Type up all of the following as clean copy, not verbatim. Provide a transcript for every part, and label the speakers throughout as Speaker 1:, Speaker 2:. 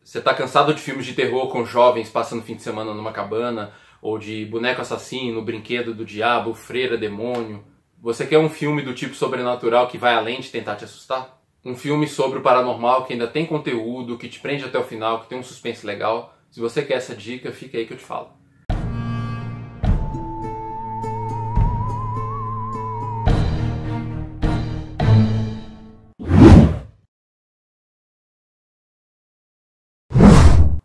Speaker 1: Você tá cansado de filmes de terror com jovens passando fim de semana numa cabana, ou de boneco assassino, brinquedo do diabo, freira, demônio? Você quer um filme do tipo sobrenatural que vai além de tentar te assustar? Um filme sobre o paranormal que ainda tem conteúdo, que te prende até o final, que tem um suspense legal? Se você quer essa dica, fica aí que eu te falo.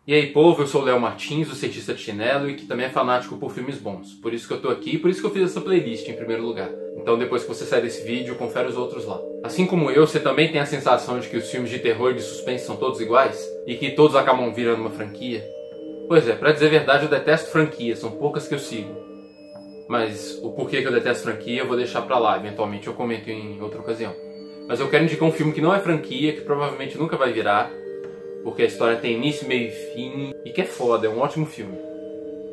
Speaker 1: E aí, povo, eu sou o Léo Martins, o cientista de chinelo e que também é fanático por filmes bons. Por isso que eu tô aqui e por isso que eu fiz essa playlist em primeiro lugar. Então depois que você sair desse vídeo, confere os outros lá. Assim como eu, você também tem a sensação de que os filmes de terror e de suspense são todos iguais? E que todos acabam virando uma franquia? Pois é, pra dizer a verdade, eu detesto franquias, são poucas que eu sigo. Mas o porquê que eu detesto franquia eu vou deixar pra lá, eventualmente eu comento em outra ocasião. Mas eu quero indicar um filme que não é franquia, que provavelmente nunca vai virar, porque a história tem início, meio e fim, e que é foda, é um ótimo filme.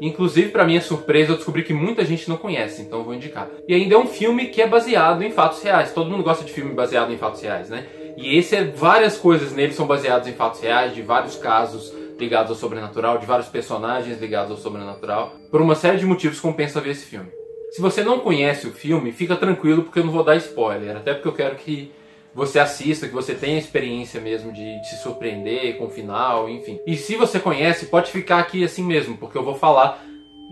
Speaker 1: Inclusive, pra minha surpresa, eu descobri que muita gente não conhece, então eu vou indicar. E ainda é um filme que é baseado em fatos reais. Todo mundo gosta de filme baseado em fatos reais, né? E várias coisas nele são baseadas em fatos reais, de vários casos ligados ao sobrenatural, de vários personagens ligados ao sobrenatural. Por uma série de motivos compensa ver esse filme. Se você não conhece o filme, fica tranquilo porque eu não vou dar spoiler, até porque eu quero que você assista, que você tenha a experiência mesmo de se surpreender com o final, enfim. E se você conhece, pode ficar aqui assim mesmo, porque eu vou falar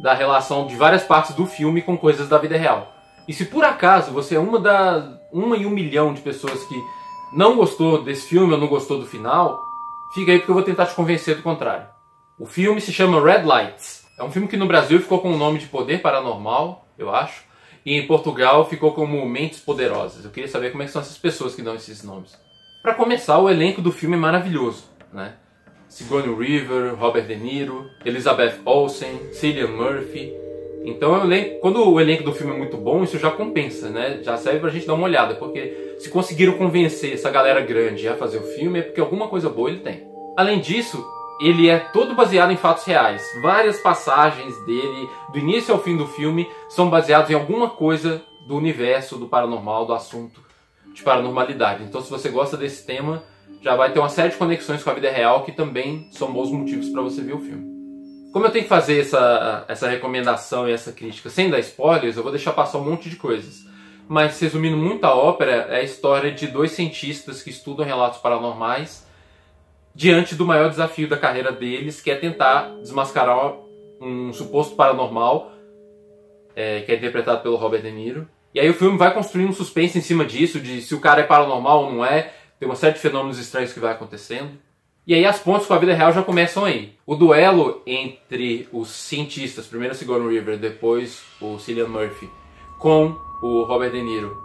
Speaker 1: da relação de várias partes do filme com coisas da vida real. E se por acaso você é uma em 1 milhão de pessoas que não gostou desse filme ou não gostou do final, fica aí porque eu vou tentar te convencer do contrário. O filme se chama Red Lights. É um filme que no Brasil ficou com o nome de Poder Paranormal, eu acho. E em Portugal ficou como Mentes Poderosas. Eu queria saber como é que são essas pessoas que dão esses nomes. Para começar, o elenco do filme é maravilhoso, né? Sigourney Weaver, Robert De Niro, Elizabeth Olsen, Cillian Murphy. Então, quando o elenco do filme é muito bom, isso já compensa, né? Já serve pra gente dar uma olhada, porque se conseguiram convencer essa galera grande a fazer o filme é porque alguma coisa boa ele tem. Além disso, ele é todo baseado em fatos reais. Várias passagens dele, do início ao fim do filme, são baseadas em alguma coisa do universo, do paranormal, do assunto de paranormalidade. Então, se você gosta desse tema, já vai ter uma série de conexões com a vida real que também são bons motivos para você ver o filme. Como eu tenho que fazer essa recomendação e essa crítica sem dar spoilers, eu vou deixar passar um monte de coisas. Mas, resumindo muito a ópera, é a história de 2 cientistas que estudam relatos paranormais diante do maior desafio da carreira deles, que é tentar desmascarar um suposto paranormal, que é interpretado pelo Robert De Niro. E aí o filme vai construindo um suspense em cima disso, de se o cara é paranormal ou não é, tem uma série de fenômenos estranhos que vai acontecendo. E aí as pontes com a vida real já começam aí. O duelo entre os cientistas, primeiro a Sigourney Weaver, depois o Cillian Murphy, com o Robert De Niro,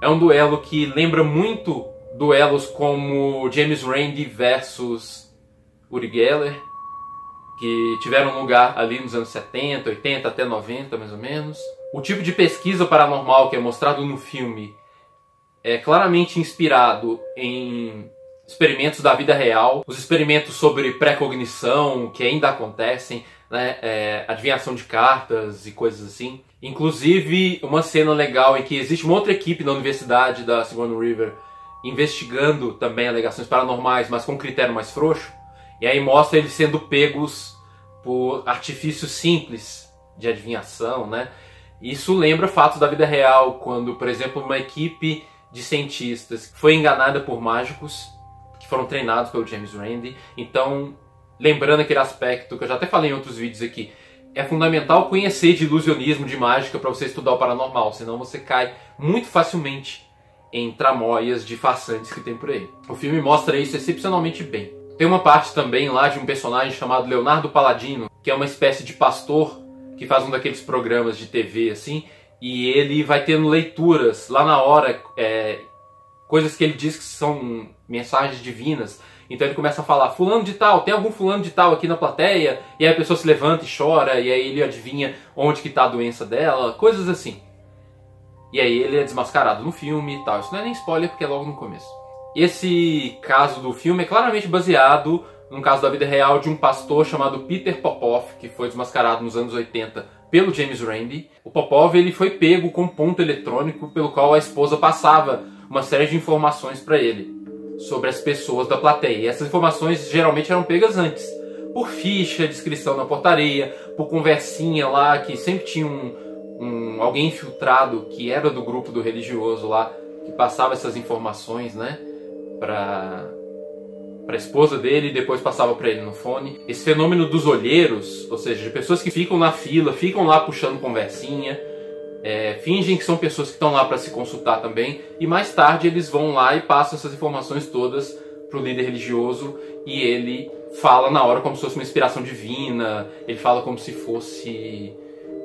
Speaker 1: é um duelo que lembra muito duelos como James Randi versus Uri Geller, que tiveram lugar ali nos anos 70, 80 até 90 mais ou menos. O tipo de pesquisa paranormal que é mostrado no filme é claramente inspirado em experimentos da vida real, os experimentos sobre precognição que ainda acontecem, né? Adivinhação de cartas e coisas assim. Inclusive, uma cena legal em que existe uma outra equipe na universidade da Sigourney Weaver investigando também alegações paranormais, mas com critério mais frouxo. E aí mostra eles sendo pegos por artifícios simples de adivinhação, né? Isso lembra fatos da vida real, quando, por exemplo, uma equipe de cientistas foi enganada por mágicos que foram treinados pelo James Randi. Então, lembrando aquele aspecto que eu já até falei em outros vídeos aqui, é fundamental conhecer de ilusionismo, de mágica, para você estudar o paranormal, senão você cai muito facilmente em tramóias de farsantes que tem por aí. O filme mostra isso excepcionalmente bem. Tem uma parte também lá de um personagem chamado Leonardo Palladino, que é uma espécie de pastor que faz um daqueles programas de TV assim, e ele vai tendo leituras lá na hora, coisas que ele diz que são mensagens divinas. Então ele começa a falar, fulano de tal, tem algum fulano de tal aqui na plateia? E aí a pessoa se levanta e chora, e aí ele adivinha onde que está a doença dela, coisas assim. E aí ele é desmascarado no filme e tal. Isso não é nem spoiler porque é logo no começo. Esse caso do filme é claramente baseado num caso da vida real de um pastor chamado Peter Popov, que foi desmascarado nos anos 80 pelo James Randi. O Popov ele foi pego com um ponto eletrônico pelo qual a esposa passava uma série de informações para ele. sobre as pessoas da plateia. E essas informações geralmente eram pegas antes, por ficha, descrição na portaria, por conversinha lá, que sempre tinha alguém infiltrado que era do grupo do religioso lá, que passava essas informações, né, para a esposa dele e depois passava para ele no fone. Esse fenômeno dos olheiros, ou seja, de pessoas que ficam na fila, ficam lá puxando conversinha, fingem que são pessoas que estão lá para se consultar também, e mais tarde eles vão lá e passam essas informações todas para o líder religioso, e ele fala na hora como se fosse uma inspiração divina, ele fala como se fosse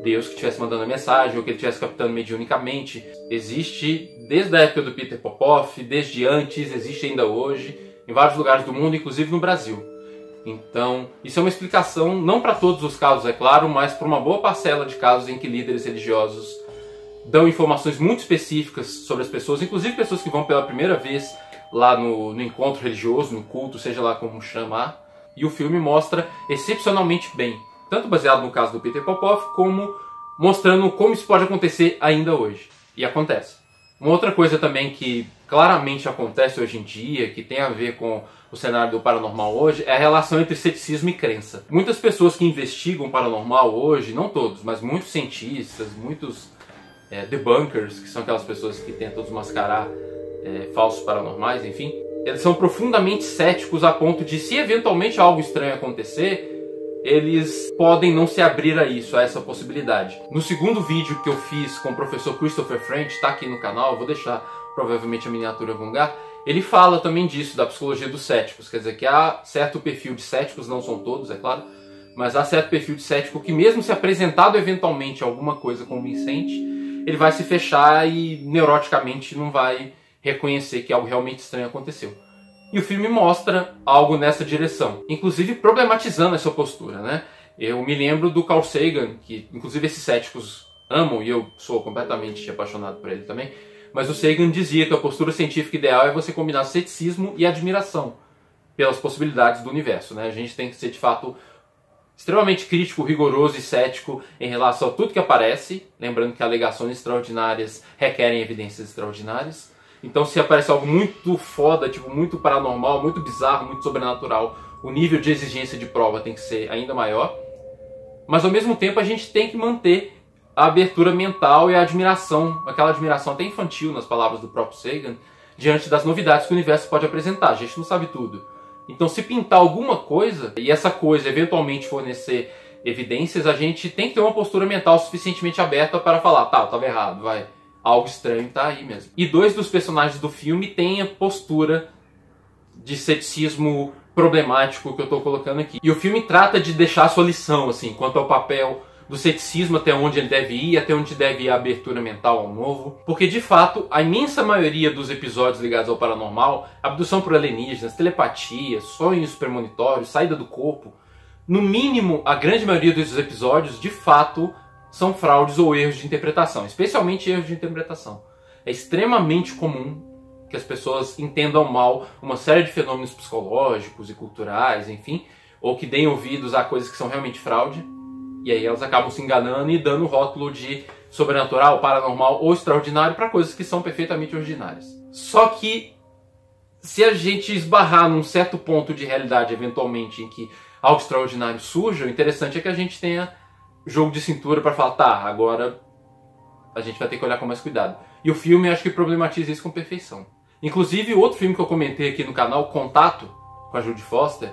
Speaker 1: Deus que estivesse mandando a mensagem, ou que ele estivesse captando mediunicamente. Existe desde a época do Peter Popoff, desde antes, existe ainda hoje, em vários lugares do mundo, inclusive no Brasil. Então, isso é uma explicação, não para todos os casos, é claro, mas para uma boa parcela de casos em que líderes religiosos dão informações muito específicas sobre as pessoas, inclusive pessoas que vão pela primeira vez lá no encontro religioso, no culto, seja lá como chamar. E o filme mostra excepcionalmente bem, tanto baseado no caso do Peter Popoff, como mostrando como isso pode acontecer ainda hoje. E acontece. Uma outra coisa também que claramente acontece hoje em dia, que tem a ver com o cenário do paranormal hoje, é a relação entre ceticismo e crença. Muitas pessoas que investigam o paranormal hoje, não todos, mas muitos cientistas, muitos debunkers, que são aquelas pessoas que tentam desmascarar falsos paranormais, enfim, eles são profundamente céticos a ponto de, se eventualmente algo estranho acontecer, eles podem não se abrir a isso, a essa possibilidade. No segundo vídeo que eu fiz com o professor Christopher French, está aqui no canal, eu vou deixar provavelmente a miniatura em algum lugar, ele fala também disso, da psicologia dos céticos. Quer dizer que há certo perfil de céticos, não são todos, é claro, mas há certo perfil de cético que, mesmo se apresentado eventualmente alguma coisa convincente, ele vai se fechar e neuroticamente não vai reconhecer que algo realmente estranho aconteceu. E o filme mostra algo nessa direção, inclusive problematizando essa postura, né? Eu me lembro do Carl Sagan, que inclusive esses céticos amam, e eu sou completamente apaixonado por ele também, mas o Sagan dizia que a postura científica ideal é você combinar ceticismo e admiração pelas possibilidades do universo, né? A gente tem que ser, de fato, extremamente crítico, rigoroso e cético em relação a tudo que aparece, lembrando que alegações extraordinárias requerem evidências extraordinárias. Então, se aparece algo muito foda, tipo, muito paranormal, muito bizarro, muito sobrenatural, o nível de exigência de prova tem que ser ainda maior. Mas, ao mesmo tempo, a gente tem que manter a abertura mental e a admiração, aquela admiração até infantil, nas palavras do próprio Sagan, diante das novidades que o universo pode apresentar. A gente não sabe tudo. Então, se pintar alguma coisa, e essa coisa eventualmente fornecer evidências, a gente tem que ter uma postura mental suficientemente aberta para falar, tá, eu estava errado, vai. Algo estranho tá aí mesmo. E dois dos personagens do filme têm a postura de ceticismo problemático que eu tô colocando aqui. E o filme trata de deixar a sua lição, assim, quanto ao papel do ceticismo, até onde ele deve ir, até onde deve ir a abertura mental ao novo. Porque, de fato, a imensa maioria dos episódios ligados ao paranormal, abdução por alienígenas, telepatia, sonhos premonitórios, saída do corpo, no mínimo, a grande maioria desses episódios, de fato, são fraudes ou erros de interpretação, especialmente erros de interpretação. É extremamente comum que as pessoas entendam mal uma série de fenômenos psicológicos e culturais, enfim, ou que deem ouvidos a coisas que são realmente fraude, e aí elas acabam se enganando e dando o rótulo de sobrenatural, paranormal ou extraordinário para coisas que são perfeitamente ordinárias. Só que, se a gente esbarrar num certo ponto de realidade, eventualmente, em que algo extraordinário surja, o interessante é que a gente tenha jogo de cintura para falar, tá, agora a gente vai ter que olhar com mais cuidado. E o filme acho que problematiza isso com perfeição. Inclusive, o outro filme que eu comentei aqui no canal, Contato, com a Judy Foster,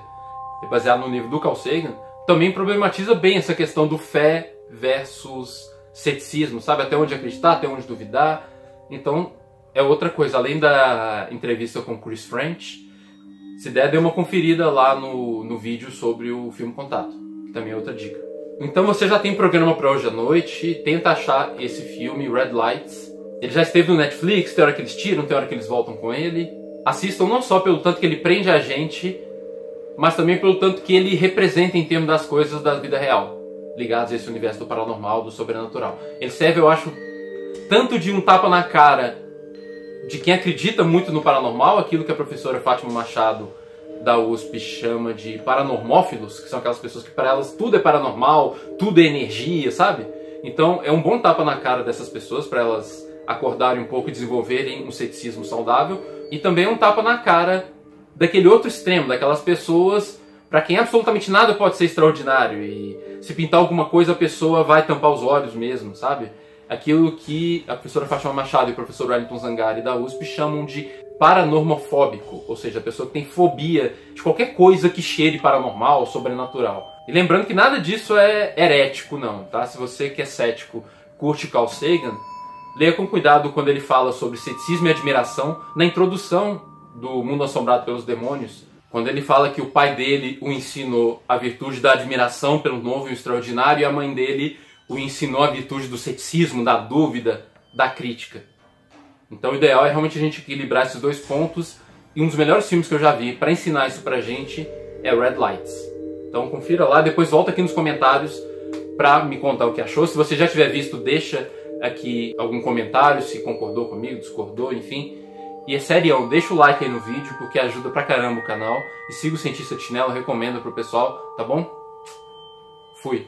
Speaker 1: baseado no livro do Carl Sagan, também problematiza bem essa questão do fé versus ceticismo, sabe? Até onde acreditar, até onde duvidar. Então, é outra coisa. Além da entrevista com Chris French, se der, dê uma conferida lá no vídeo sobre o filme Contato, que também é outra dica. Então você já tem programa para hoje à noite, tenta achar esse filme, Red Lights. Ele já esteve no Netflix, tem hora que eles tiram, tem hora que eles voltam com ele. Assistam não só pelo tanto que ele prende a gente, mas também pelo tanto que ele representa em termos das coisas da vida real, ligadas a esse universo do paranormal, do sobrenatural. Ele serve, eu acho, tanto de um tapa na cara de quem acredita muito no paranormal, aquilo que a professora Fátima Machado da USP chama de paranormófilos, que são aquelas pessoas que para elas tudo é paranormal, tudo é energia, sabe? Então é um bom tapa na cara dessas pessoas para elas acordarem um pouco e desenvolverem um ceticismo saudável, E também um tapa na cara daquele outro extremo, daquelas pessoas para quem absolutamente nada pode ser extraordinário e se pintar alguma coisa a pessoa vai tampar os olhos mesmo, sabe? Aquilo que a professora Fátima Machado e o professor Wellington Zangari da USP chamam de paranormofóbico, ou seja, a pessoa que tem fobia de qualquer coisa que cheire paranormal, sobrenatural. E lembrando que nada disso é herético não, tá? Se você que é cético curte Carl Sagan, leia com cuidado quando ele fala sobre ceticismo e admiração na introdução do Mundo Assombrado pelos Demônios, quando ele fala que o pai dele o ensinou a virtude da admiração pelo novo e o extraordinário e a mãe dele o ensinou a virtude do ceticismo, da dúvida, da crítica. Então o ideal é realmente a gente equilibrar esses dois pontos e um dos melhores filmes que eu já vi para ensinar isso pra gente é Red Lights. Então confira lá, depois volta aqui nos comentários para me contar o que achou. Se você já tiver visto, deixa aqui algum comentário, se concordou comigo, discordou, enfim. E é sério, deixa o like aí no vídeo, porque ajuda pra caramba o canal. E siga o Cientista de Chinelo, recomendo pro pessoal, tá bom? Fui!